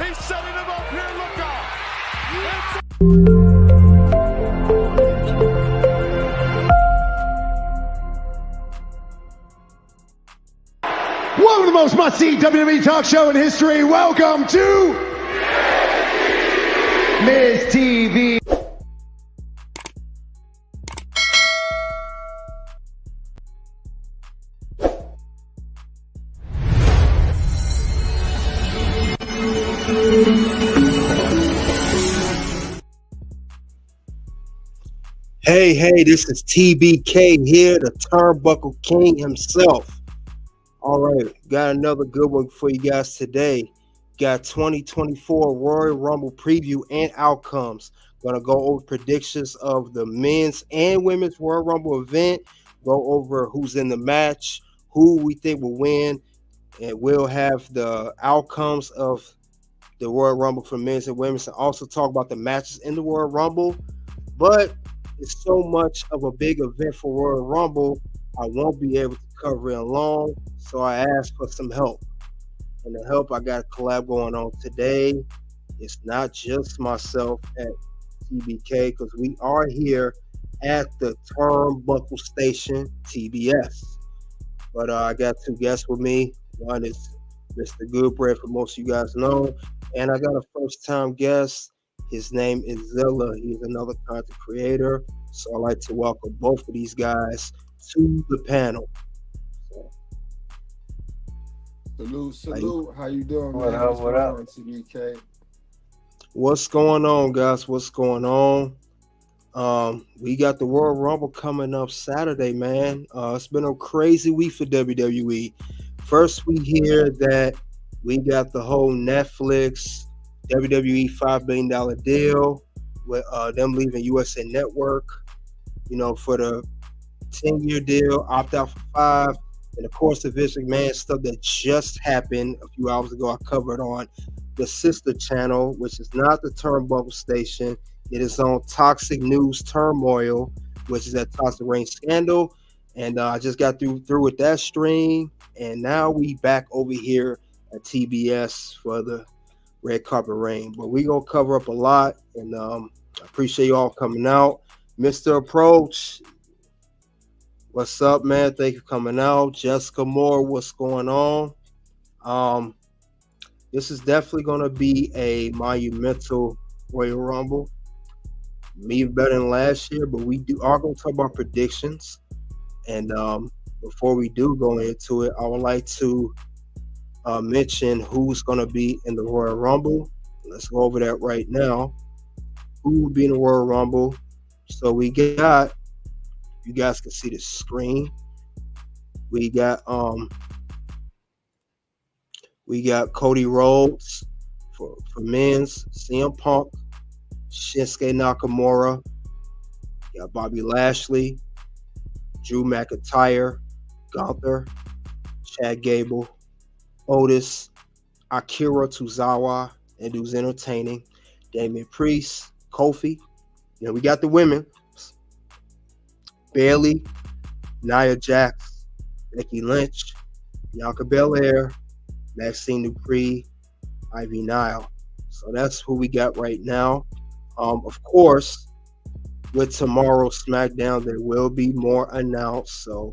He's setting him up here. Look out. Welcome to the most must-see WWE talk show in history. Welcome to Miz TV. Hey, this is TBK here, the Turnbuckle King himself. All right, got another good one for you guys today. Got 2024 Royal Rumble preview and outcomes. Gonna go over predictions of the men's and women's Royal Rumble event. Go over who's in the match, who we think will win, and we'll have the outcomes of the Royal Rumble for men's and women's, and also talk about the matches in the Royal Rumble. But it's so much of a big event for Royal Rumble, I won't be able to cover it alone, so I asked for some help. And the help, I got a collab going on today. It's not just myself at TBK, because we are here at the Turnbuckle Station, TBS. But I got two guests with me. One is Mr. Goodbread, for most of you guys know, and I got a first-time guest. His name is Zilla. He's another content creator. So I'd like to welcome both of these guys to the panel. Salute. How you doing, What man? up? What up? TBK? What's going on, guys? What's going on? We got the Royal Rumble coming up Saturday, man. It's been a crazy week for WWE. First, we hear that we got the whole Netflix WWE $5 billion deal with them leaving USA Network, for the 10-year deal, opt out for 5. And of course, the Vince McMahon stuff that just happened a few hours ago, I covered on the sister channel, which is not the Turnbuckle Station. It is on Toxic News Turmoil, which is that Toxic Reign scandal. And I just got through with that stream. And now we back over here at TBS for the Red Carpet Reign. But we're going to cover up a lot. And I appreciate you all coming out. Mr. Approach, what's up, man? Thank you for coming out. Jessica Moore, what's going on? This is definitely going to be a monumental Royal Rumble. Maybe better than last year, but we are going to talk about predictions. And before we do go into it, I would like to mention who's going to be in the Royal Rumble. Let's go over that right now. Who will be in the Royal Rumble? So we got, you guys can see the screen. We got Cody Rhodes for men's, CM Punk, Shinsuke Nakamura, got Bobby Lashley, Drew McIntyre, Gunther, Chad Gable, Otis, Akira Tozawa, and who's entertaining, Damian Priest, Kofi. We got the women, Bayley, Nia Jax, Becky Lynch, Bianca Belair, Maxine Dupree, Ivy Nile. So that's who we got right now. Of course, with tomorrow's SmackDown, there will be more announced. So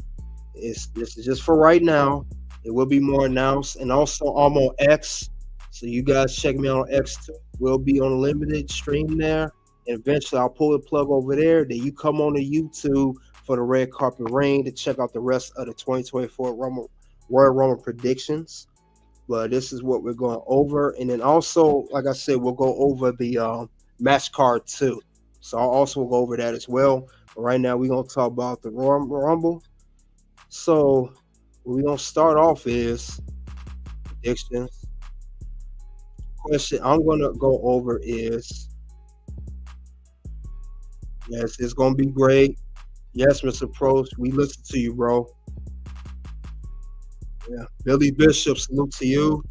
this is just for right now. There will be more announced. And also, I'm on X. So you guys check me out on X too. We'll be on a limited stream there. And eventually, I'll pull the plug over there. Then you come on to YouTube for the Red Carpet Reign to check out the rest of the 2024 Royal Rumble predictions. But this is what we're going over. And then also, like I said, we'll go over the match card too. So I'll also go over that as well. But right now, we're going to talk about the Royal Rumble. So what we're going to start off is predictions. Question I'm going to go over is, yes, it's going to be great. Yes, Mr. Prost, we listen to you, bro. Yeah, Billy Bishop, salute to you.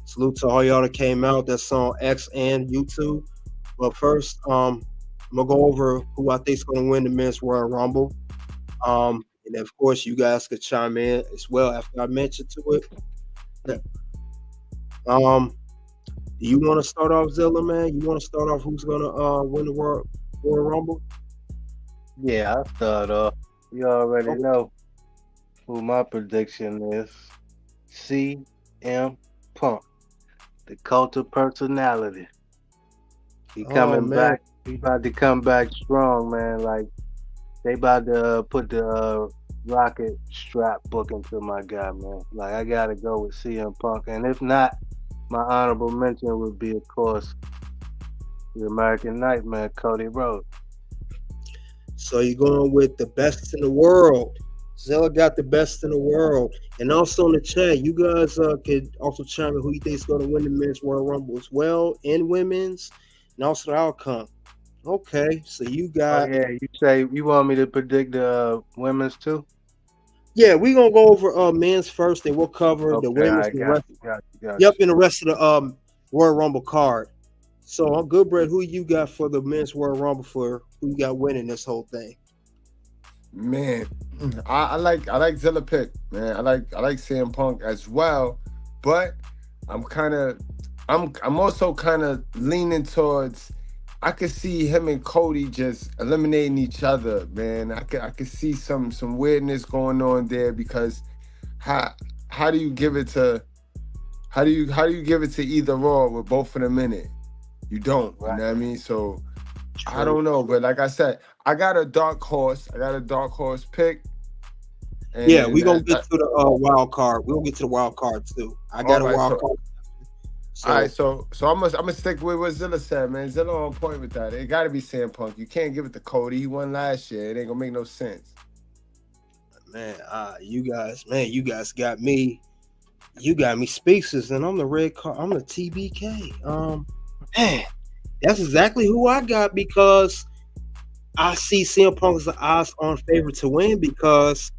Salute to all y'all that came out. That's on X and YouTube. But first, I'm going to go over who I think is going to win the men's Royal Rumble. And of course, you guys could chime in as well after I mention to it. Do you want to start off, Zilla, man? You want to start off who's going to win the Royal Rumble? Yeah, I'll start off. You already Okay. know who my prediction is. CM Punk, the cult of personality. He Oh, coming man. back. He about to come back strong, man. Like they about to put the rocket strap book into my guy, man. Like I gotta go with CM Punk, and if not, my honorable mention would be, of course, the American Nightmare, Cody Rhodes. So you're going with the best in the world. Zilla got the best in the world. And also in the chat, you guys could also chime in who you think is going to win the men's Royal Rumble as well, and women's, and also the outcome. Okay, so you Oh got, yeah, you say you want me to predict the women's too? yeah, we're going to go over men's first, and we'll cover the Okay, women's I and the got rest. you, got you, got Yep, you. and the rest of the Royal Rumble card. So, good, Brett, who you got for the men's Royal Rumble for who you got winning this whole thing? Man, I like Zilla pick, man. I like CM Punk as well, but I'm also kind of leaning towards. I could see him and Cody just eliminating each other, man. I could see some weirdness going on there because how do you give it to give it to either or with both of them in it? You don't, you Right. know what I mean? So I True. don't know, but like I said, I got a dark horse pick. And Yeah, we're gonna get to the wild card. We'll get to the wild card too. I got all a right, wild so card. all right, so I'm gonna stick with what Zilla said, man. Zilla on point with that. It got to be CM Punk. You can't give it to Cody. He won last year. It ain't gonna make no sense. Man, you guys got me. You got me speechless, and I'm the red card. I'm the TBK. Man, that's exactly who I got because I see CM Punk as the odds-on favorite to win because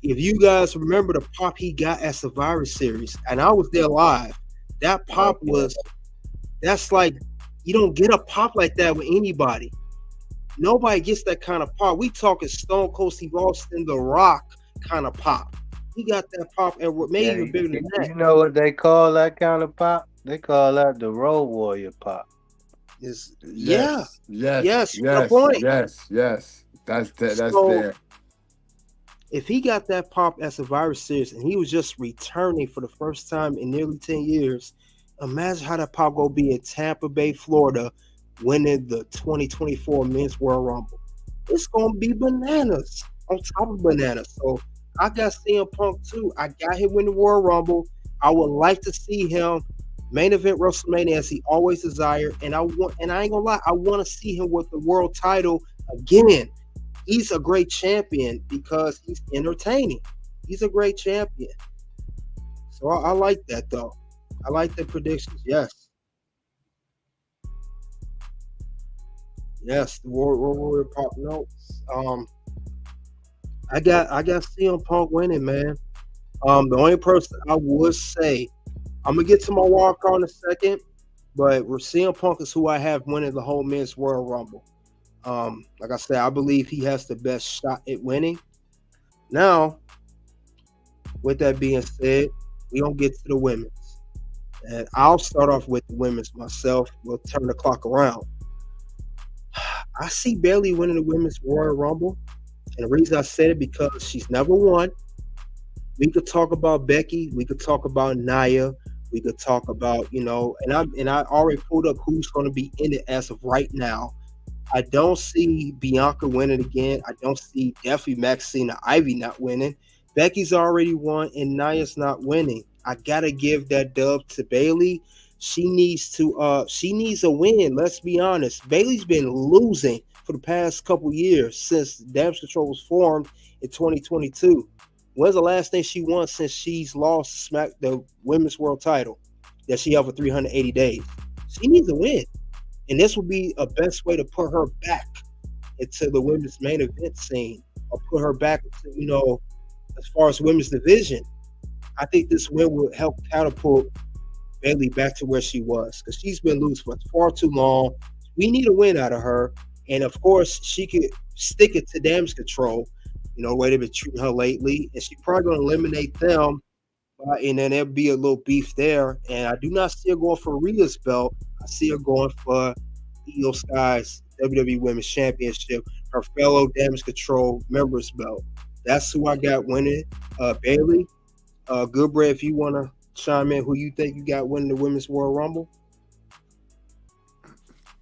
if you guys remember the pop he got at Survivor Series, and I was there live, that pop that's like, you don't get a pop like that with anybody. Nobody gets that kind of pop. We talking Stone Cold Steve Austin, The Rock kind of pop. He got that pop and maybe even bigger than that. You know what they call that kind of pop? They call that the Road Warrior pop. Yes, you got a point. Yes. That's So, there. if he got that pop at Survivor Series and he was just returning for the first time in nearly 10 years, imagine how that pop gonna be in Tampa Bay, Florida, winning the 2024 Men's World Rumble. It's gonna be bananas on top of bananas. So I got CM Punk too. I got him win the World Rumble. I would like to see him main event WrestleMania as he always desired. And I ain't gonna lie, I want to see him with the world title again. He's a great champion because he's entertaining. He's a great champion. So I like that though. I like the predictions. Yes. Yes, the Warrior Pop notes. I got CM Punk winning, man. The only person I would say, I'm gonna get to my wild card in a second, but CM Punk is who I have winning the whole Men's Royal Rumble. Like I said, I believe he has the best shot at winning. Now, with that being said, we don't get to the women's. And I'll start off with the women's myself. We'll turn the clock around. I see Bayley winning the women's Royal Rumble. And the reason I said it because she's never won. We could talk about Becky. We could talk about Nia. We could talk about, and I already pulled up who's going to be in it as of right now. I don't see Bianca winning again. I don't see definitely Maxine Ivy not winning. Becky's already won and Nia's not winning. I gotta give that dub to Bayley. She needs a win. Let's be honest. Bayley's been losing for the past couple years since Damage Control was formed in 2022. When's the last thing she won since she's lost the women's world title that she held for 380 days? She needs a win. And this would be a best way to put her back into the women's main event scene or put her back into, as far as women's division. I think this win will help catapult Bayley back to where she was because she's been losing for far too long. We need a win out of her. And, of course, she could stick it to Damage Control, the way they've been treating her lately. And she's probably going to eliminate them And then there'll be a little beef there. And I do not see her going for Rhea's belt. I see her going for Io Sky's WWE Women's Championship, her fellow Damage Control members belt. That's who I got winning. Bailey, Goodbread, if you want to chime in, who you think you got winning the Women's Royal Rumble?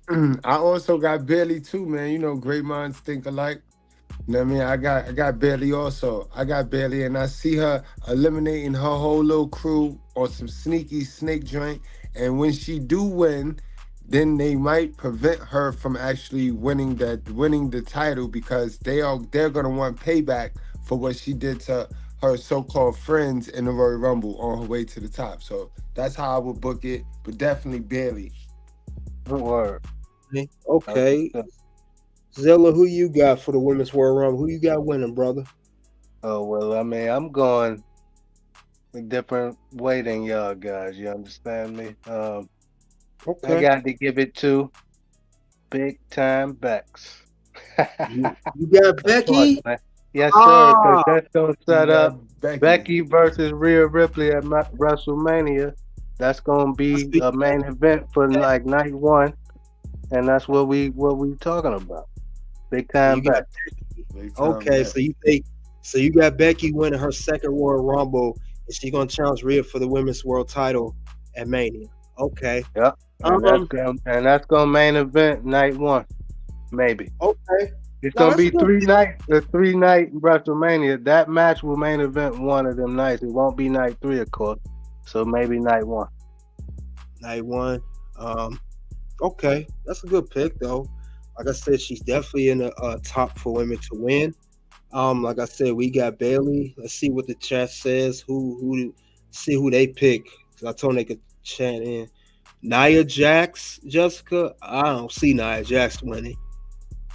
I also got Bailey too, man. You know, great minds think alike. You know what I mean? I got Bailey also. I got Bailey, and I see her eliminating her whole little crew on some sneaky snake joint. And when she do win, then they might prevent her from actually winning the title, because they're gonna want payback for what she did to her so-called friends in the Royal Rumble on her way to the top. So that's how I would book it, but definitely Bailey. Word. Okay. Zilla, who you got for the Women's Royal Rumble? Who you got winning, brother? Oh, well, I mean, I'm going a different way than y'all guys. You understand me? Okay. I got to give it to Big Time Bex. You got Becky? Yes, sir. Because that's going to set up Becky versus Rhea Ripley at WrestleMania. That's going to be a main event for like night one. And that's what we talking about. Big Time Bex. Okay, so you got Becky winning her second Royal Rumble, and she's gonna challenge Rhea for the Women's World Title at Mania. Okay. Yep. And that's gonna main event night one, maybe. Okay. It's gonna be 3 nights. The 3-night WrestleMania. That match will main event one of them nights. It won't be night 3, of course. So maybe night 1. Night 1. Okay, that's a good pick though. Like I said, she's definitely in the top for women to win. Like I said, we got Bailey. Let's see what the chat says. See who they pick. Cause I told them they could chat in. Nia Jax, Jessica. I don't see Nia Jax winning.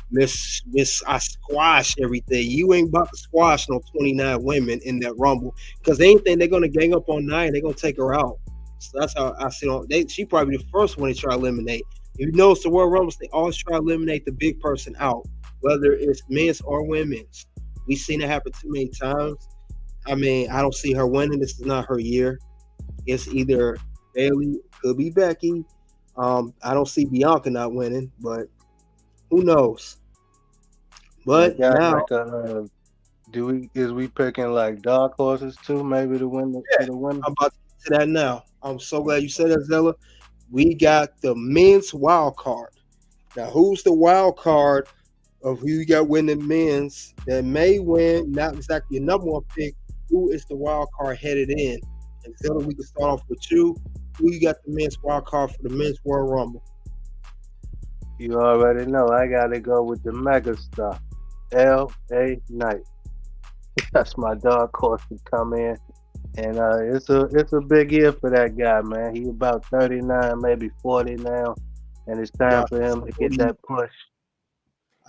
Miss, I squash everything. You ain't about to squash no 29 women in that Rumble, because they ain't think they're gonna gang up on Nia. They're gonna take her out. So that's how I see it. She probably the first one they try to eliminate. You know, it's the Royal Rumbles. They always try to eliminate the big person out, whether it's men's or women's. We've seen it happen too many times. I mean, I don't see her winning. This is not her year. It's either Bailey, could be Becky. I don't see Bianca not winning, but who knows? But now, is we picking like dark horses too? Maybe to win the women. I'm about to get to that now. I'm so glad you said that, Zella. We got the men's wild card. Now, who's the wild card of who you got winning men's that may win? Not exactly a number one pick. Who is the wild card headed in? And Zella, we can start off with you. Who you got the men's wild card for the men's Royal Rumble? You already know. I got to go with the megastar, L.A. Knight. That's my dark horse to come in. And it's a big year for that guy, man. He about 39, maybe 40 now, and it's time for him to get that push.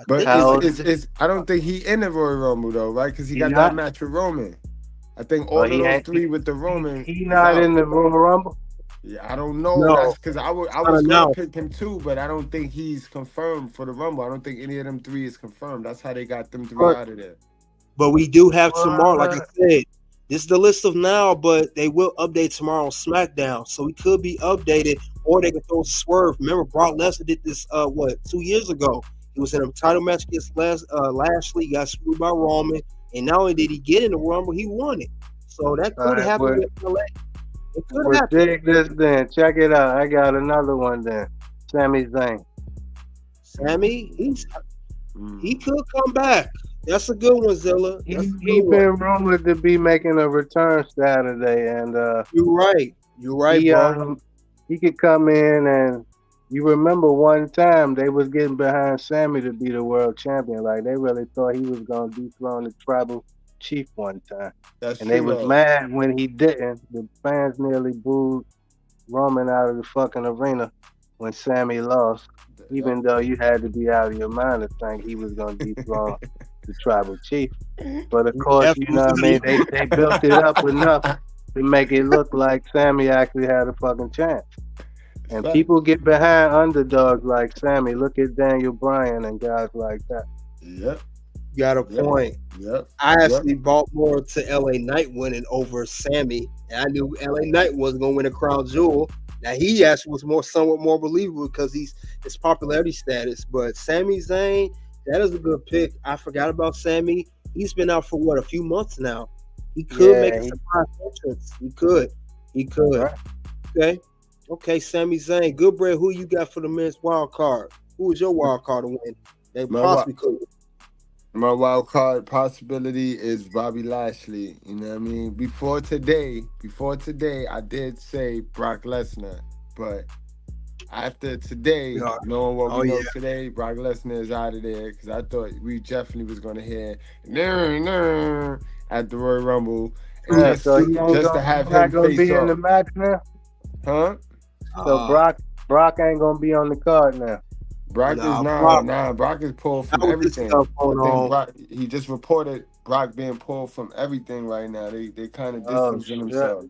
But I don't think he in the Royal Rumble though, right? Because he got that match with Roman. I think all of those 3 with the Roman. He not in the Royal Rumble. Yeah, I don't know. No. That's because I was gonna pick him too, but I don't think he's confirmed for the Rumble. I don't think any of them 3 is confirmed. That's how they got them 3 out of there. But we do have tomorrow, like I said. This is the list of now, but they will update tomorrow on SmackDown. So we could be updated, or they could throw a swerve. Remember, Brock Lesnar did this, 2 years ago? He was in a title match against Lashley, got screwed by Roman, and not only did he get in the Rumble, he won it. So that could happen with LA. It could happen. Dig this then. Check it out. I got another one then. Sami Zayn. Sammy, he could come back. That's a good one, Zilla. He's been rumored to be making a return Saturday, and you're right. You're right, bro. He could come in, and you remember one time they was getting behind Sammy to be the world champion. Like they really thought he was gonna dethrone the tribal chief one time. They was mad when he didn't. The fans nearly booed Roman out of the fucking arena when Sammy lost. Even though you had to be out of your mind to think he was gonna dethrone the tribal chief. But of course, you know what I mean, they built it up enough to make it look like Sammy actually had a fucking chance. And people get behind underdogs like Sammy. Look at Daniel Bryan and guys like that. Yep. got a point. Yep. I actually bought more to LA Knight winning over Sammy, and I knew LA Knight wasn't gonna win a crown jewel. Now he actually was somewhat more believable because his popularity status. But Sami Zayn, that is a good pick. I forgot about Sammy. He's been out for a few months now. He could make a surprise entrance. He could. Right. Okay. Sami Zayn, good bread. Who you got for the men's wild card? Who is your wild card to win? They possibly could. My wild card possibility is Bobby Lashley. You know what I mean? Before today, I did say Brock Lesnar, but after today, knowing what we know today, Brock Lesnar is out of there because I thought we definitely was going to hear at the Royal Rumble. And just to have him face off. In the match now? Huh? So Brock ain't going to be on the card now. Brock is pulled from everything. He just reported Brock being pulled from everything right now. They kind of distancing themselves.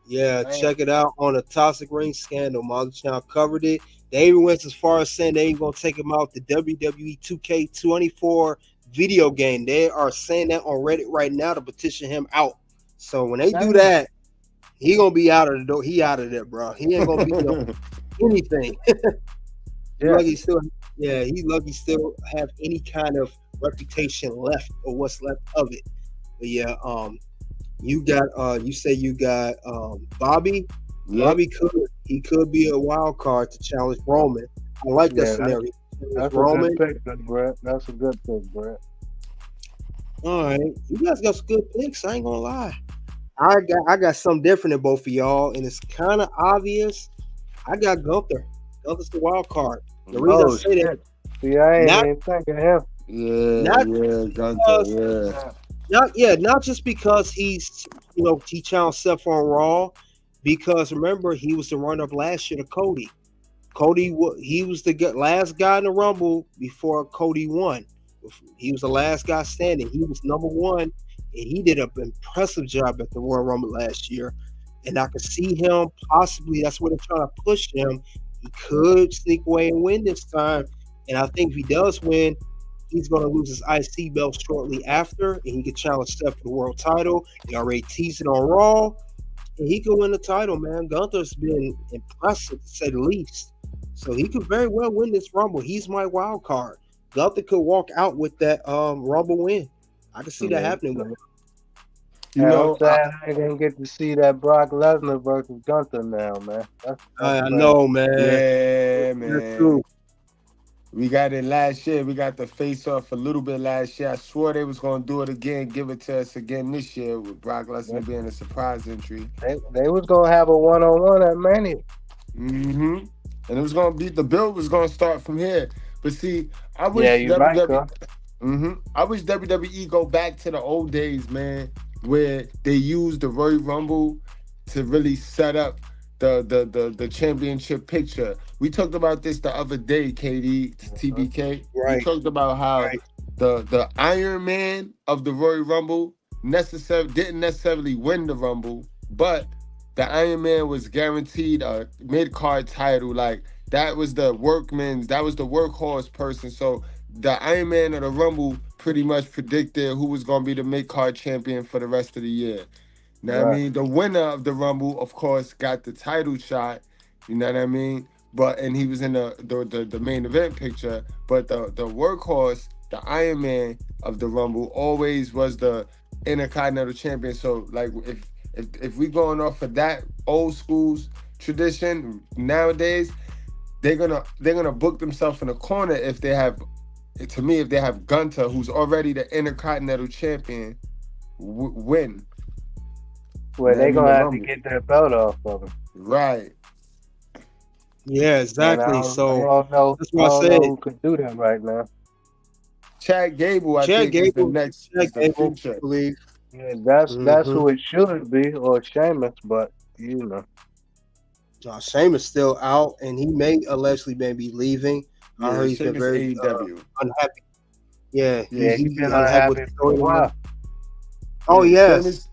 Yeah, check it out on the Toxic Ring Scandal. Marlon Channel covered it. They even went as far as saying they ain't gonna take him out the WWE 2K24 video game. They are saying that on Reddit right now to petition him out. So when they do that, he gonna be out of the door. He out of there, bro. He ain't gonna be anything. He's lucky still have any kind of reputation left or what's left of it. But yeah, you say you got Bobby. Yep. Bobby could be a wild card to challenge Roman. I like that scenario. That's Roman. A good pick, Brett. That's a good pick, Brett. All right, you guys got some good picks. I ain't gonna lie. I got something different than both of y'all, and it's kind of obvious. I got Gunther. Gunther's the wild card. The reason I say that, I ain't even thinking him. Gunther. Not just because he's, he challenged Seth on Raw, because remember he was the runner-up last year to Cody. He was the last guy in the Rumble before Cody won. He was the last guy standing. He was number one, and he did an impressive job at the Royal Rumble last year. And I could see him possibly. That's where they're trying to push him. He could sneak away and win this time. And I think if he does win, he's going to lose his IC belt shortly after, and he could challenge Seth for the world title. They already teased it on Raw, and he could win the title, man. Gunther's been impressive, to say the least. So he could very well win this Rumble. He's my wild card. Gunther could walk out with that Rumble win. I can see that happening with him. I ain't gonna get to see that Brock Lesnar versus Gunther now, man. I know, man. Yeah, man. That's true. We got it last year. We got the face off a little bit last year. I swore they was gonna do it again, give it to us again this year with Brock Lesnar being a surprise entry. They was gonna have a 1-on-1 at Mania. And it was gonna be the build was gonna start from here. But see, I wish WWE go back to the old days, man, where they used the Royal Rumble to really set up the championship picture. We talked about this the other day, KD, TBK. Right. We talked about how the Iron Man of the Royal Rumble didn't necessarily win the Rumble, but the Iron Man was guaranteed a mid-card title. Like, that was the workhorse person. So the Iron Man of the Rumble pretty much predicted who was going to be the mid-card champion for the rest of the year. You know what I mean? The winner of the Rumble, of course, got the title shot. You know what I mean? And he was in the main event picture. But the workhorse, the Iron Man of the Rumble, always was the Intercontinental Champion. So, like, if we going off of that old school's tradition nowadays, they're gonna book themselves in a corner if they have Gunther, who's already the Intercontinental Champion, win. Well, they're gonna have to get their belt off of him. Right. Yeah, exactly. That's what I said. Who could do that right now? Chad Gable, I think, is the next. I believe. Yeah, that's who it should be, or Sheamus, but Sheamus still out, and he may allegedly maybe leaving. I heard he's been very unhappy. Yeah, he's been unhappy for a while. Oh yes.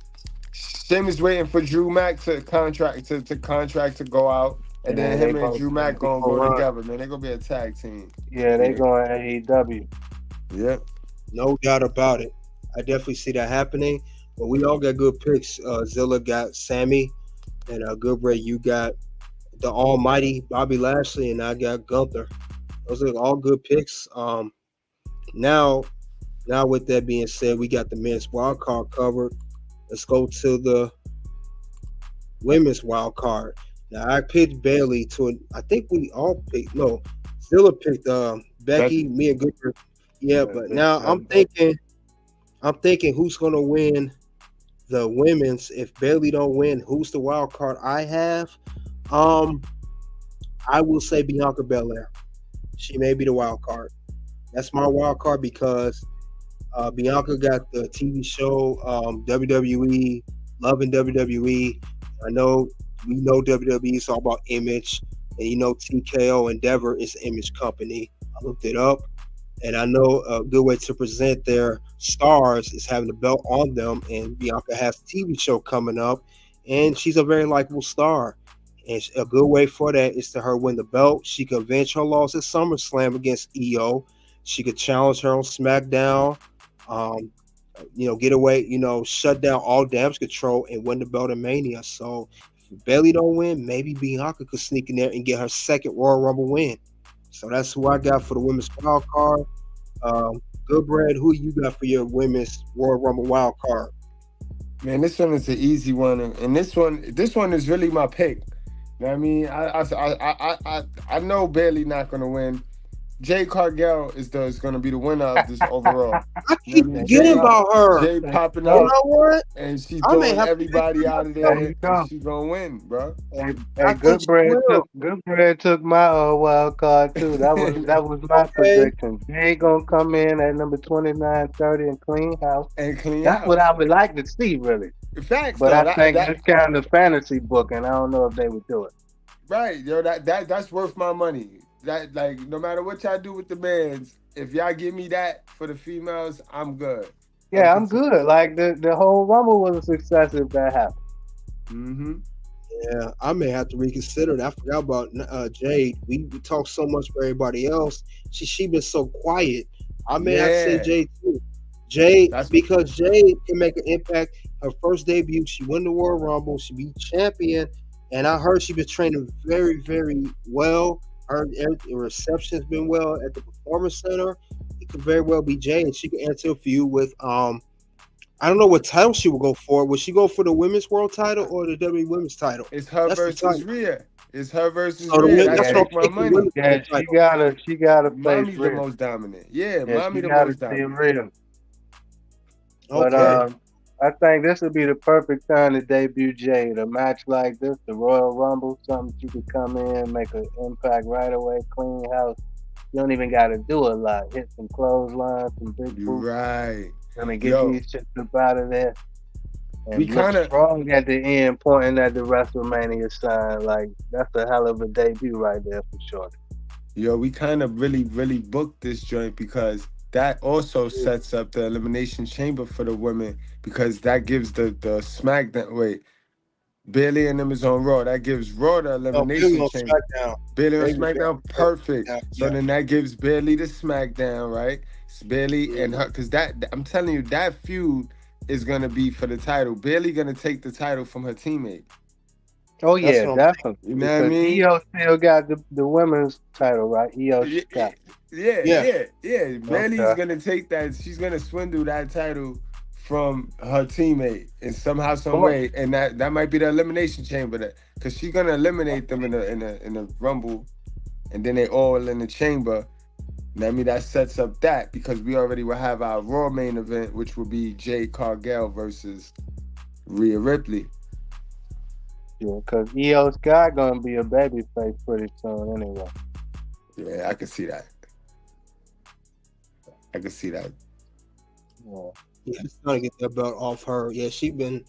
Sheamus waiting for Drew Mack to contract to go out, and then him and Drew Mack gonna go together. Man, they're gonna be a tag team. Yeah, they going AEW. Yep. No doubt about it. I definitely see that happening. But we all got good picks. Zilla got Sammy, and Goodbread, you got the almighty Bobby Lashley, and I got Gunther. Those are all good picks. Now, now with that being said, we got the men's wild card covered. Let's go to the women's wild card. Now I picked Bailey to. I think we all picked. No, Zilla picked Becky. Me and Goodbread. Yeah, but now I'm thinking who's gonna win the women's. If Bailey don't win, who's the wild card I have? I will say Bianca Belair. She may be the wild card. That's my wild card because Bianca got the TV show WWE, loving WWE. I know we know WWE is all about image, and you know TKO Endeavor is an image company. I looked it up, and I know a good way to present their stars is having the belt on them. And Bianca has a TV show coming up, and she's a very likable star. And a good way for that is to her win the belt. She could avenge her loss at SummerSlam against EO. She could challenge her on SmackDown. Get away, shut down all damage control and win the belt in Mania. So if Bailey don't win, maybe Bianca could sneak in there and get her second Royal Rumble win. So that's who I got for the women's wild card. Goodbread, who you got for your women's Royal Rumble wild card? Man, this one is an easy one, and this one is really my pick. You know what I mean? I know Bailey not gonna win. Jade Cargill is going to be the winner of this overall. I keep forgetting about her. Jade popping up, what? And she's throwing everybody out of there. And she's going to win, bro. Hey, Goodbread took my wild card too. That was my prediction. Jade gonna come in at number 29, 30 and clean house. That's what I would like to see, really. Facts, but I think that's kind of fantasy book, and I don't know if they would do it. Right, yo, that's worth my money. That, like, no matter what y'all do with the men's, if y'all give me that for the females, I'm good. Yeah, I'm good. Like the whole Rumble was a success if that happened. Mm-hmm. Yeah, I may have to reconsider that. I forgot about Jade. We talk so much for everybody else. She been so quiet. I may have to say Jade too. Jade, because Jade can make an impact. Her first debut, she won the Royal Rumble. She be champion, and I heard she been training very, very well. Her reception's been well at the Performance Center. It could very well be Jade. She could enter a feud with I don't know what title she will go for. Will she go for the women's world title or the WWE women's title? It's her versus Rhea. It's her versus Rhea. That's my money. Yeah, she gotta play. Mommy's the most dominant. Yeah, Mommy the most dominant. But I think this would be the perfect time to debut Jade. A match like this, the Royal Rumble, something you could come in, make an impact right away, clean house. You don't even got to do a lot. Hit some clotheslines, some big boots. Right. Gonna get these shit up out of there. And we kind of strong at the end, pointing at the WrestleMania sign. Like, that's a hell of a debut right there for sure. Yo, we kind of really, really booked this joint because that also sets up the Elimination Chamber for the women, because that gives the SmackDown. Wait, Bailey and them is on Raw. That gives Raw the Elimination Chamber. Bailey on SmackDown, perfect. So then that gives Bailey the SmackDown, right? It's Bailey and her, because that, I'm telling you, that feud is gonna be for the title. Bailey gonna take the title from her teammate. Oh yeah, definitely. You know what I mean? EO still got the women's title, right? EO got. Yeah. Bailey's gonna take that. She's gonna swindle that title from her teammate in somehow, some way, and that might be the Elimination Chamber, because she's gonna eliminate them in the Rumble, and then they all in the Chamber. And I mean, that sets up that, because we already will have our Raw main event, which will be Jade Cargill versus Rhea Ripley. Yeah, because EO Sky gonna be a babyface pretty soon anyway. Yeah, I can see that. Yeah, she's trying to get that belt off her. Yeah, she's been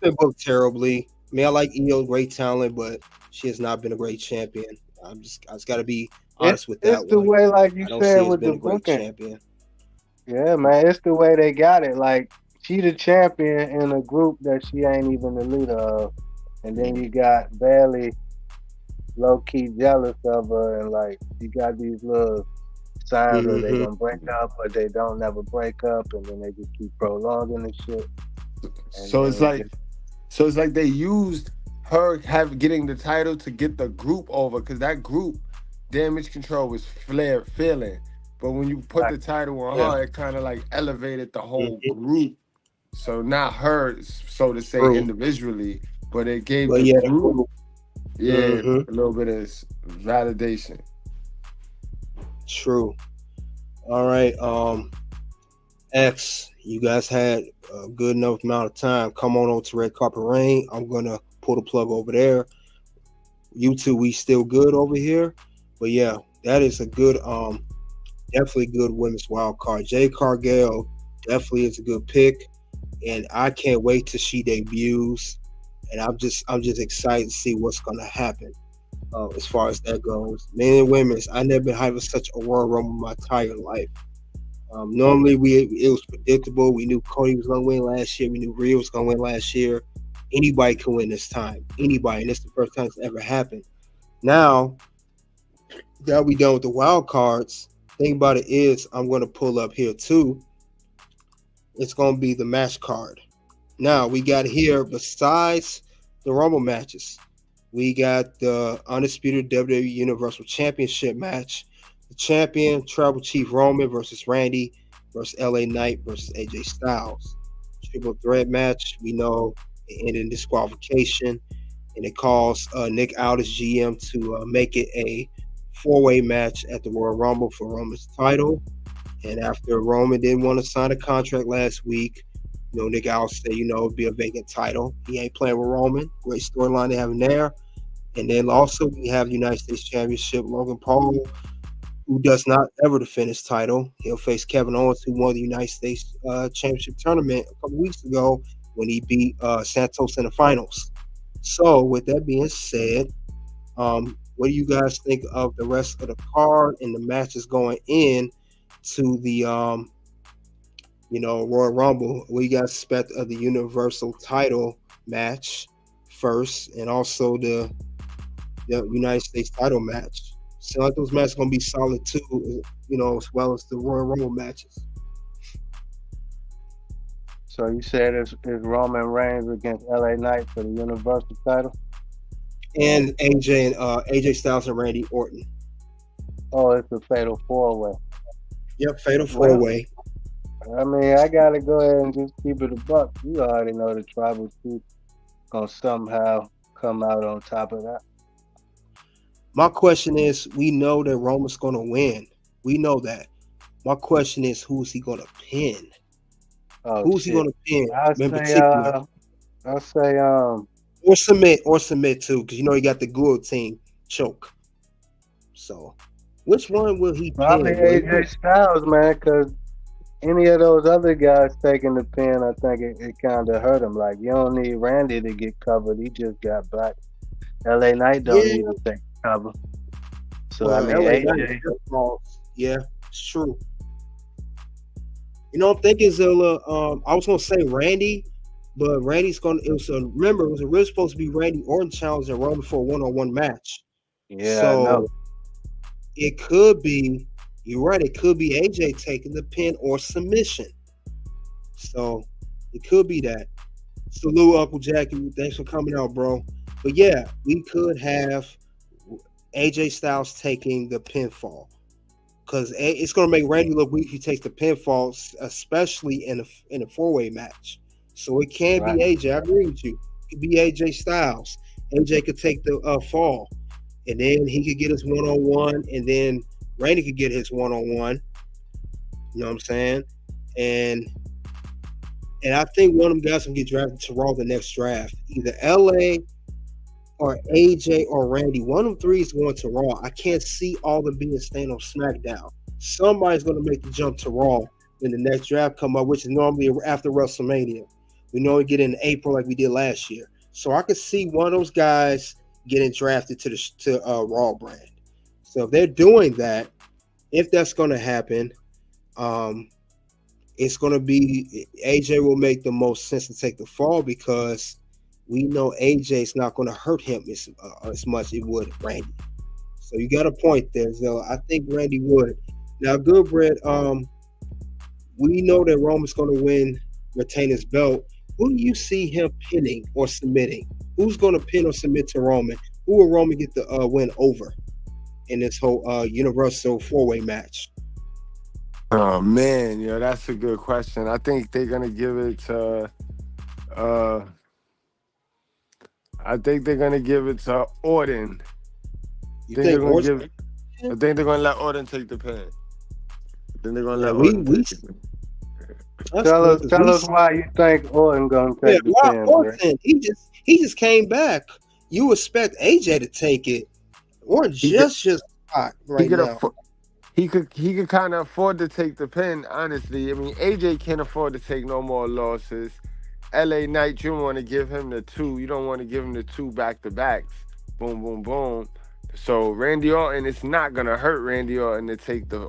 booked terribly. I mean, I like EO, great talent, but she has not been a great champion. I just got to be honest with that. It's the way, like you said, with the booking. Champion. Yeah, man, it's the way they got it. Like, she the champion in a group that she ain't even the leader of, and then you got Bailey low key jealous of her, and like you got these little decide or they gonna break up or they don't never break up, and then they just keep prolonging the shit. And So then it's like they used her getting the title to get the group over, because that group, Damage Control, was feeling. But when you put the title on her, it kind of like elevated the whole group. So not her, so to say, individually, but it gave the group, a little bit of validation. True. All right. X, you guys had a good enough amount of time. Come on over to Red Carpet Rain. I'm gonna pull the plug over there. You two, we still good over here. But yeah, that is a good, definitely good women's wild card. Jade Cargill definitely is a good pick, and I can't wait till she debuts. And I'm just excited to see what's gonna happen as far as that goes. Men and women's, I never been having such a Royal Rumble my entire life. Normally it was predictable. We knew Cody was gonna win last year. We knew Rhea was gonna win last year. Anybody can win this time. Anybody, and it's the first time it's ever happened. Now that we done with the wild cards, thing about it is I'm gonna pull up here too. It's gonna be the match card. Now we got here, besides the Rumble matches, we got the undisputed WWE Universal Championship match. The champion, Tribal Chief Roman versus Randy versus LA Knight versus AJ Styles. Triple threat match. We know it ended in disqualification, and it caused Nick Aldis, GM, to make it a four-way match at the Royal Rumble for Roman's title. And after Roman didn't want to sign a contract last week, Nick Aldis said, it'd be a vacant title. He ain't playing with Roman. Great storyline they have in there. And then also we have the United States Championship, Logan Paul, who does not ever defend his title. He'll face Kevin Owens, who won the United States Championship tournament a couple weeks ago when he beat Santos in the finals. So with that being said, what do you guys think of the rest of the card and the matches going in to the Royal Rumble? What do you guys expect of the Universal title match first, and also the United States title match? So I think those matches are going to be solid too, as well as the Royal Rumble matches. So you said it's Roman Reigns against LA Knight for the Universal title? And AJ Styles and Randy Orton. Oh, it's a fatal four-way. Yep, fatal four-way. I mean, I got to go ahead and just keep it a buck. You already know the Tribal Chief going to somehow come out on top of that. My question is, we know that Roman's going to win. We know that. My question is, who's he going to pin? Who's he going to pin? I'll say or submit too, because he got the guillotine choke. So, which one will he pin? Probably AJ Styles, man, because any of those other guys taking the pin, I think it kind of hurt him. Like, you don't need Randy to get covered. He just got back. LA Knight don't need to take cover. So, I mean, AJ. Yeah, it's true. I'm thinking Zilla. I was gonna say Randy, but Randy's gonna. It was really supposed to be Randy Orton challenging Roman for a one-on-one match. Yeah, so I know. It could be. You're right. It could be AJ taking the pin or submission. So it could be that. Salute, Uncle Jackie. Thanks for coming out, bro. But yeah, we could have AJ Styles taking the pinfall, because it's going to make Randy look weak if he takes the pinfall, especially in a four-way match. So it can be AJ. I agree with you. It could be AJ Styles. AJ could take the fall, and then he could get his one-on-one, and then Randy could get his one-on-one. You know what I'm saying? And I think one of them guys can get drafted to Raw the next draft. Either LA or AJ or Randy. One of them three is going to Raw. I can't see all of them being staying on SmackDown. Somebody's going to make the jump to Raw when the next draft come up, which is normally after WrestleMania. We normally get in April like we did last year. So I could see one of those guys getting drafted to Raw brand. So if they're doing that, if that's going to happen, it's going to be AJ will make the most sense to take the fall, because we know AJ's not going to hurt him as much as it would Randy. So you got a point there, Zell. I think Randy would. Now, good bread. We know that Roman's going to retain his belt. Who do you see him pinning or submitting? Who's going to pin or submit to Roman? Who will Roman get the win over in this whole Universal 4-way match? Oh man, that's a good question. I think they're gonna give it to. I think they're gonna give it to Orton. You think Orton? I think they're gonna let Orton take the pin. Then they're gonna let Orton take the pin. Tell us why you think Orton gonna take the pin. Orton, he just came back. You expect AJ to take it. Orton just hot right now. He could kind of afford to take the pin, honestly. I mean, AJ can't afford to take no more losses. LA Knight, you want to give him the 2. You don't want to give him the 2 back-to-backs. Boom, boom, boom. So Randy Orton, it's not gonna hurt Randy Orton to take the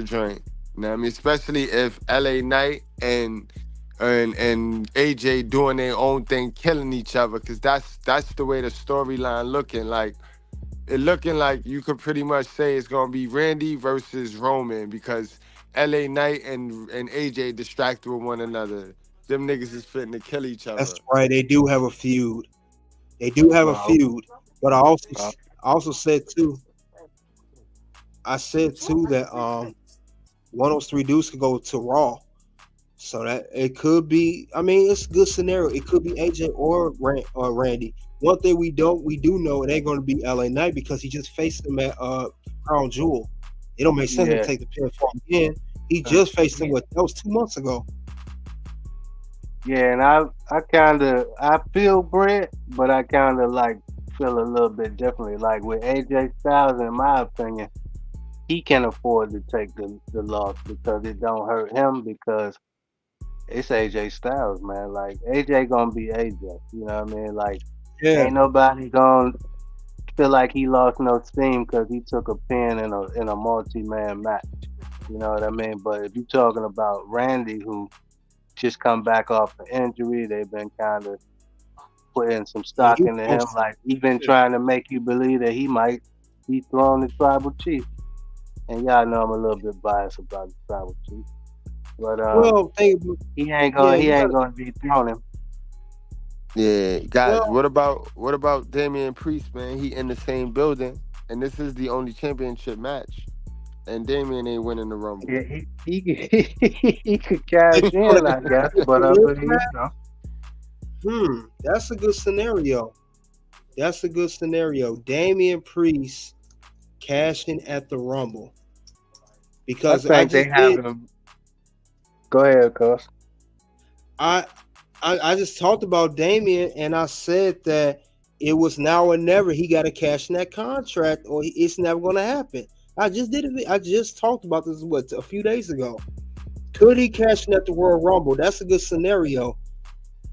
joint. You know what I mean? Especially if LA Knight and AJ doing their own thing, killing each other, because that's the way the storyline looking like. It looking like you could pretty much say it's gonna be Randy versus Roman, because LA Knight and AJ distracted with one another. Them niggas is fitting to kill each other. That's right. They do have a feud. But I also said too. I said too that one of those 3 dudes could go to Raw. So that it could be. I mean, it's a good scenario. It could be AJ or Randy. One thing we do know, it ain't going to be LA Knight, because he just faced him at Crown Jewel. It don't make sense to take the pin for him again. He just faced him. That was 2 months ago. Yeah, and I feel Brett, but I kind of like feel a little bit differently. Like with AJ Styles, in my opinion, he can afford to take the loss because it don't hurt him, because it's AJ Styles, man. Like AJ gonna be AJ, you know what I mean? Like ain't nobody gonna feel like he lost no steam because he took a pin in a multi-man match. You know what I mean? But if you're talking about Randy, who just come back off an injury, they've been kind of putting some stock into him. Like even trying to make you believe that he might be throwing the tribal chief. And y'all know I'm a little bit biased about the tribal chief, but he ain't gonna be throwing him. Yeah, guys. What about Damian Priest, man? He in the same building, and this is the only championship match, and Damian ain't winning the Rumble. Yeah, he could cash in, I guess, but that's a good scenario. Damian Priest cashing at the Rumble, because I think they have him. Go ahead, cuz. I just talked about Damian, and I said that it was now or never. He got to cash in that contract, or it's never going to happen. I just did it. I just talked about this a few days ago. Could he cash in at the Royal Rumble? That's a good scenario.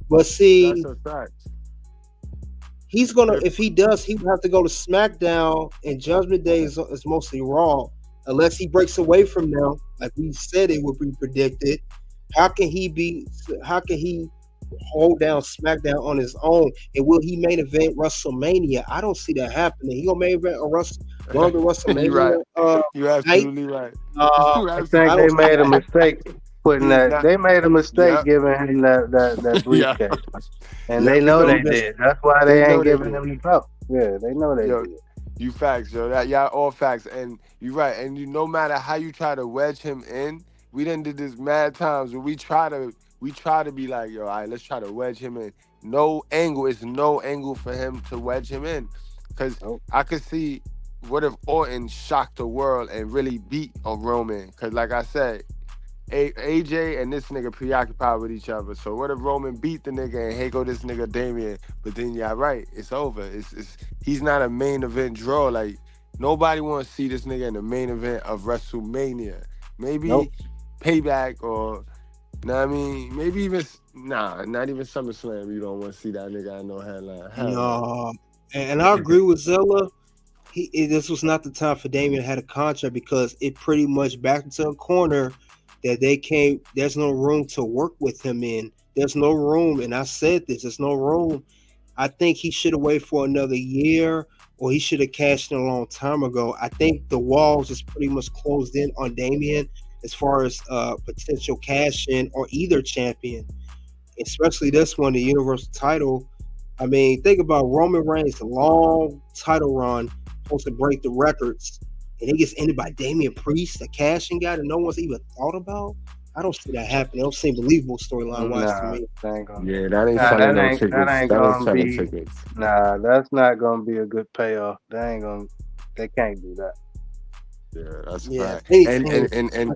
But see, that's a fact. He's gonna. If he does, he would have to go to SmackDown, and Judgment Day is mostly Raw, unless he breaks away from them, like we said it would be predicted. How can he hold down SmackDown on his own? And will he main event WrestleMania? I don't see that happening. He gonna main event one of the WrestleMania. You're absolutely right. I think they made a mistake putting that. They made a mistake giving him that briefcase, and they know they did. That's why they ain't giving him the belt. Yeah, they know they did. You facts, yo. That y'all all facts, and you're right. And no matter how you try to wedge him in, we done did this mad times where we try to be like, yo, all right, let's try to wedge him in. No angle. It's no angle for him to wedge him in, because I could see. What if Orton shocked the world and really beat on Roman? Because like I said, AJ and this nigga preoccupied with each other. So what if Roman beat the nigga and here go this nigga Damian? But then y'all right, it's over. He's not a main event draw. Like nobody want to see this nigga in the main event of WrestleMania. Maybe Payback, or you know what I mean? Maybe even not even SummerSlam. You don't want to see that nigga in no headline. No, and I agree with Zella. This was not the time for Damian to have a contract, because it pretty much backed into a corner that they can't. There's no room to work with him in. There's no room, and I said this. There's no room. I think he should have waited for another year or he should have cashed in a long time ago. I think the walls is pretty much closed in on Damian as far as potential cash in or either champion, especially this one, the Universal title. I mean, think about Roman Reigns' long title run, supposed to break the records, and it gets ended by Damian Priest, a cashing guy that no one's even thought about. I don't see that happening. It don't seem believable storyline wise to me. That ain't gonna. Yeah, that ain't Nah, selling that no ain't tickets. that ain't That ain't gonna selling be. tickets. Nah, that's not gonna be a good payoff. They ain't gonna. They can't do that. Yeah, that's a Yeah, fact. they And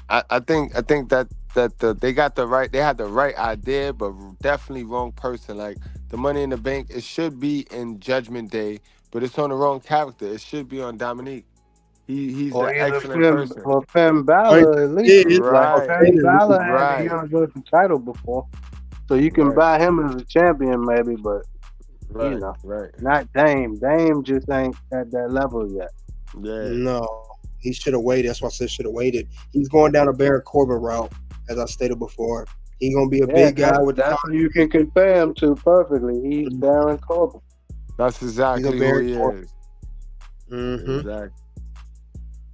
I think that they got the right, they had the right idea, but definitely wrong person. Like the Money in the Bank, it should be in Judgment Day, but it's on the wrong character. It should be on Dominique. He's Or the either excellent person. Finn Balor at least. Like Right, Finn Balor had the right, Universal title before, so you can right, buy him as a champion maybe, but you right, know, right. not Dame. Dame just ain't at that level yet. Yeah, No, he should have waited. That's why I said should have waited. He's going down a Baron Corbin route, as I stated before. He's gonna be a Yeah, big guy with the that's who you can compare him to perfectly. He's Baron Corbin. that's he's a exactly who Baron he Corbin. is. Mm-hmm. Exactly.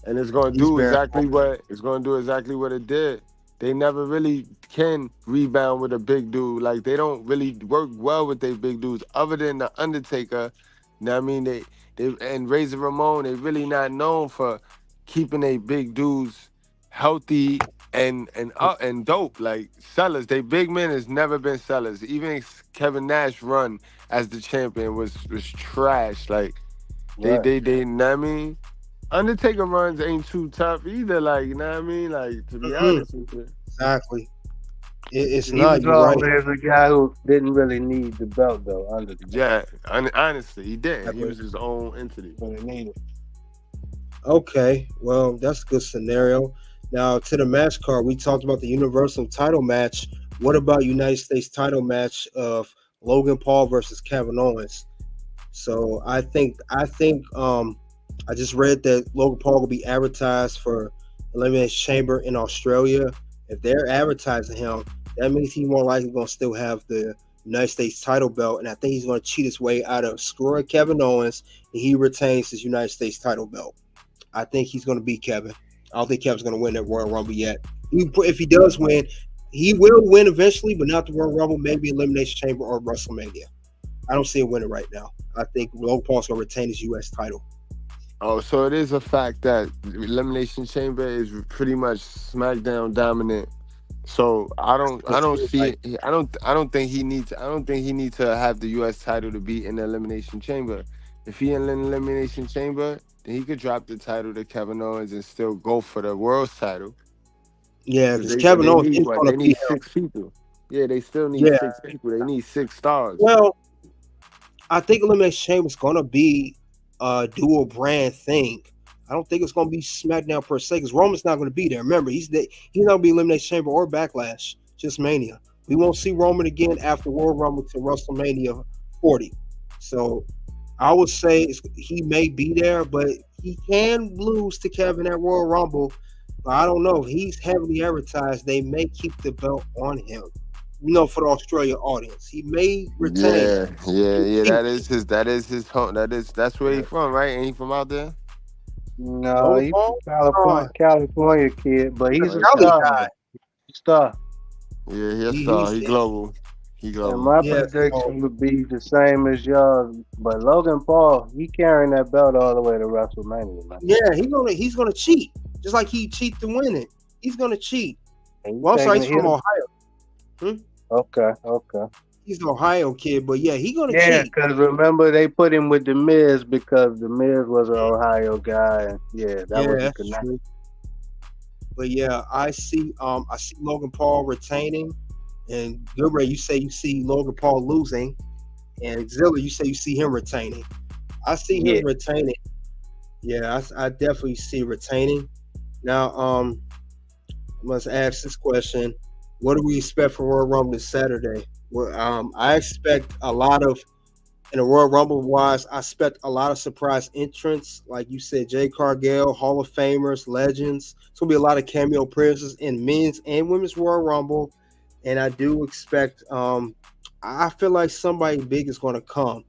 And it's gonna He's do Baron exactly what it did. They never really can rebound with a big dude. Like they don't really work well with their big dudes, other than the Undertaker. You know what I mean? They and Razor Ramon, they really not known for keeping their big dudes healthy and dope. Like sellers. They big men has never been sellers. Even Kevin Nash run as the champion was trash. Like Right. they know what I mean? Undertaker runs ain't too tough either, like, you know what I mean? Like, to be Mm-mm. honest with you. Exactly. It's He not. was You're right. always a guy who didn't really need the belt though. Undertaker. Yeah, honestly, he didn't. He Exactly. was his own entity. Really needed. Okay, well, that's a good scenario. Now to the match card, we talked about the Universal title match. What about United States title match of Logan Paul versus Kevin Owens? So I think I just read that Logan Paul will be advertised for Elimination Chamber in Australia. If they're advertising him, that means he's more likely going to still have the United States title belt, and I think he's going to cheat his way out of screwing Kevin Owens, and he retains his United States title belt. I think he's going to beat Kevin. I don't think Kevin's going to win that Royal Rumble yet. If he does win, he will win eventually, but not the Royal Rumble, maybe Elimination Chamber or WrestleMania. I don't see a winner right now. I think Logan Paul's going to retain his U.S. title. Oh, so it is a fact that Elimination Chamber is pretty much SmackDown dominant. So I don't see it. I don't think he needs to have the U.S. title to be in the Elimination Chamber. If he in the Elimination Chamber, then he could drop the title to Kevin Owens and still go for the World's title. Yeah, because Kevin Owens is going to They beat need him. 6 people. Yeah, they still need 6 people. They need 6 stars. Well, I think Elimination Chamber is going to be a dual brand thing. I don't think it's going to be SmackDown per se because Roman's not going to be there. Remember, he's not going to be Elimination Chamber or Backlash, just Mania. We won't see Roman again after Royal Rumble to WrestleMania 40. So I would say he may be there, but he can lose to Kevin at Royal Rumble. But I don't know. He's heavily advertised. They may keep the belt on him. For the Australia audience, he may retain. Yeah. That is his home. That's where he's from, right? Ain't he from out there? No, he's a California kid, but he's a star. Yeah, he's a star. He global. And my prediction would be the same as yours, but Logan Paul, he carrying that belt all the way to WrestleMania, man. Yeah, he's gonna cheat, just like he cheat to win it. He's gonna cheat. Well, he's from Ohio. Okay. He's an Ohio kid, but yeah, he's gonna cheat. Yeah, because remember they put him with The Miz because The Miz was an Ohio guy, and that was a connection. But yeah, I see Logan Paul retaining, and Gilbert, you say you see Logan Paul losing, and Zilla, you say you see him retaining. I see him retaining. Yeah, I definitely see retaining. Now, I must ask this question: what do we expect for Royal Rumble this Saturday? Well, I expect a lot of, in the Royal Rumble wise, I expect a lot of surprise entrants. Like you said, Jay Cargill, Hall of Famers, legends. It's going to be a lot of cameo appearances in men's and women's Royal Rumble. And I do expect, I feel like somebody big is going to come.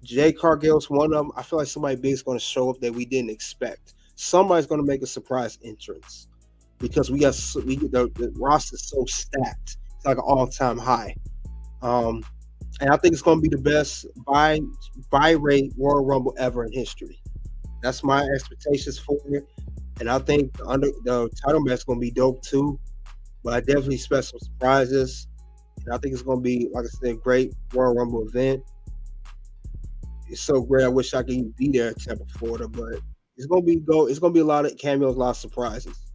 Jay Cargill's one of them. I feel like somebody big is going to show up that we didn't expect. Somebody's going to make a surprise entrance because the roster is so stacked. It's like an all-time high. And I think it's going to be the best buy rate Royal Rumble ever in history. That's my expectations for it. And I think the title match is going to be dope too. But I definitely expect some surprises. And I think it's going to be, like I said, a great Royal Rumble event. It's so great. I wish I could be there in Tampa, Florida, but it's going to be a lot of cameos, a lot of surprises.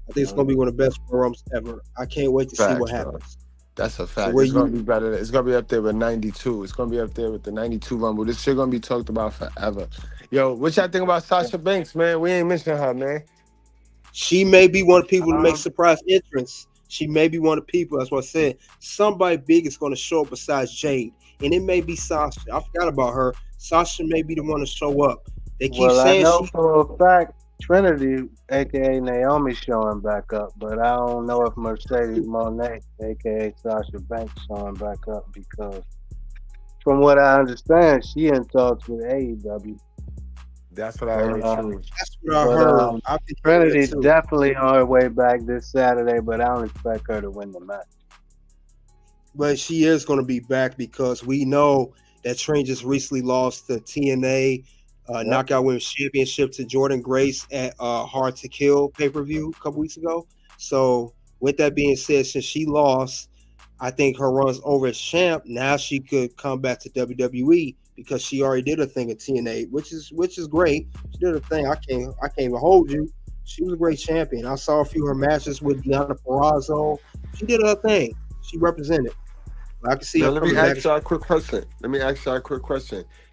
I think it's going to be one of the best Royal Rumbles ever. I can't wait to see what happens. That's a fact. So it's going to be better. It's going to be up there with 92. It's going to be up there with the 92 Rumble. This shit going to be talked about forever. Yo, what y'all think about Sasha Banks, man? We ain't mentioning her, man. She may be one of the people to make surprise entrance. She may be one of the people. That's what I said. Somebody big is going to show up besides Jade. And it may be Sasha. I forgot about her. Sasha may be the one to show up. They keep saying I know for a fact Trinity, aka Naomi, showing back up, but I don't know if Mercedes Moné, aka Sasha Banks, showing back up because, from what I understand, she in talks with AEW. That's what I heard too. That's what I heard. Trinity definitely on her way back this Saturday, but I don't expect her to win the match. But she is going to be back because we know that Trinity just recently lost the TNA Knockout Women's Championship to Jordan Grace at Hard to Kill pay-per-view a couple weeks ago. So with that being said, since she lost, I think her run's over as champ. Now she could come back to WWE because she already did a thing at TNA, which is great. She did a thing. I can't even hold you. She was a great champion. I saw a few of her matches with Deonna Purrazzo. She did her thing. She represented. I can see her Let me ask y'all a quick question.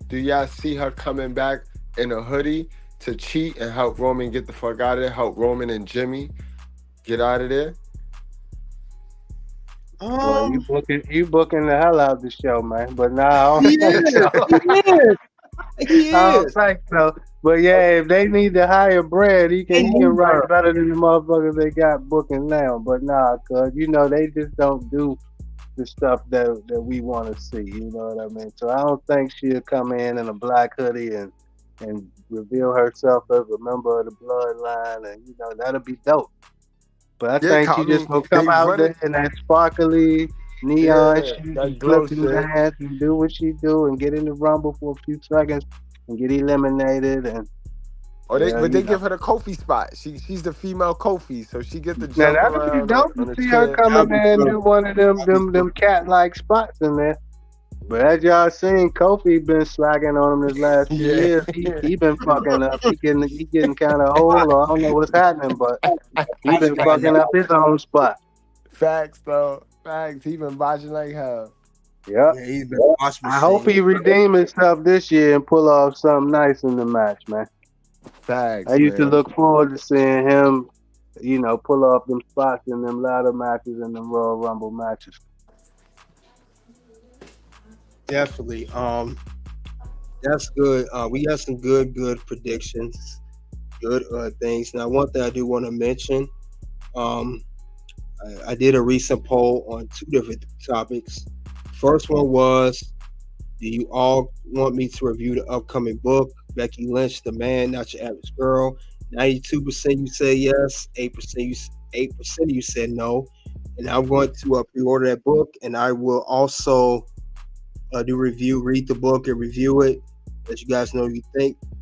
Do y'all see her coming back in a hoodie to cheat and help Roman get the fuck out of there? Help Roman and Jimmy get out of there? Well, you booking the hell out of the show, man. But now he is. I don't think so. But yeah, if they need to hire Brad, he can write better than the motherfuckers they got booking now. But nah, cause they just don't do the stuff that we want to see. You know what I mean? So I don't think she'll come in a black hoodie and reveal herself as a member of the bloodline, and that'll be dope. But I think she just gonna come out there in that sparkly neon shit, flip through the hands and do what she do and get in the Rumble for a few seconds and get eliminated. And they give her the Kofi spot. She's the female Kofi, so she get the jump now that'd be dope to see her come in there and do one of them cat-like spots in there. But as y'all seen, Kofi been slacking on him this last few years. He been fucking up. He getting kind of old, or I don't know what's happening, but he been fucking up his own spot. Facts, though. Facts. He been botching like hell. Yep. Yeah, he's been I hope he redeem himself this year and pull off something nice in the match, man. Facts. I used to look forward to seeing him, pull off them spots in them ladder matches and them Royal Rumble matches. Definitely. That's good. We got some good predictions, good things. Now, one thing I do want to mention, I did a recent poll on two different topics. First one was, do you all want me to review the upcoming book, Becky Lynch, The Man, Not Your Average Girl? 92% you said yes, 8% you said no. And I'm going to pre-order that book, and I will also do review, read the book and review it, let you guys know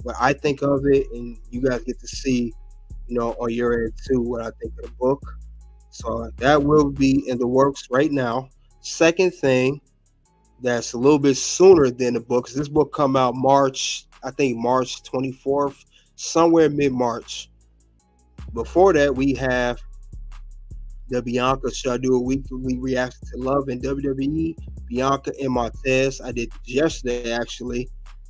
what I think of it, and you guys get to see, on your end too, what I think of the book. So that will be in the works right now. Second thing, that's a little bit sooner than the book, because this book come out March 24th, somewhere mid-March. Before that, we have the Bianca show. I do a weekly reaction to Love in WWE. Bianca and Montez. I did yesterday, actually.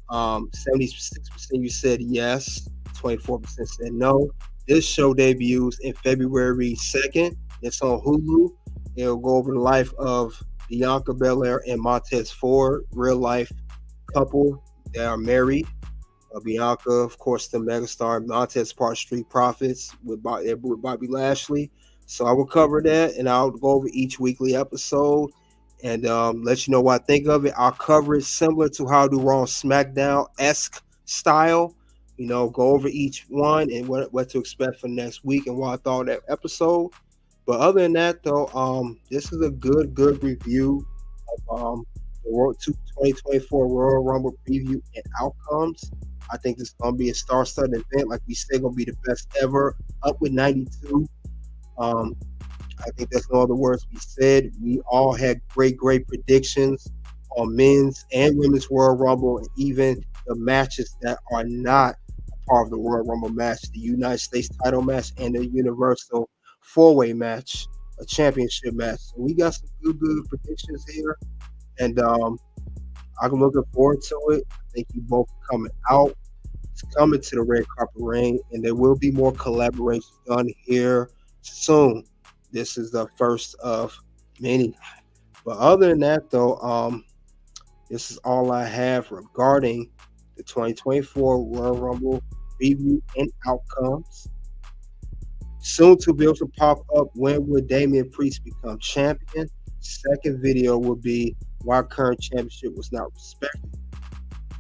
76% you said yes, 24% said no. This show debuts in February 2nd. It's on Hulu. It'll go over the life of Bianca Belair and Montez Ford, real life couple that are married. Bianca, of course, the megastar. Montez part Street Profits with Bobby Lashley. So I will cover that, and I'll go over each weekly episode. and let you know what I think of it. I'll cover it similar to how I do Raw and SmackDown-esque style. Go over each one and what to expect for next week and what I thought of that episode. But other than that, though, this is a good review of the 2024 Royal Rumble preview and outcomes. I think this is going to be a star-studded event. Like we said, going to be the best ever, up with 92. I think that's no other words we said. We all had great predictions on men's and women's Royal Rumble, and even the matches that are not a part of the Royal Rumble match, the United States title match and the Universal four-way match, a championship match. So we got some good predictions here, and I'm looking forward to it. I think you both are coming out. It's coming to the red carpet ring, and there will be more collaborations done here soon. This is the first of many. But other than that, though, this is all I have regarding the 2024 Royal Rumble preview and outcomes. Soon to be able to pop up, when will Damian Priest become champion? Second video will be why current championship was not respected.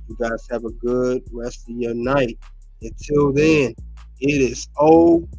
You guys have a good rest of your night. Until then, it is OUT.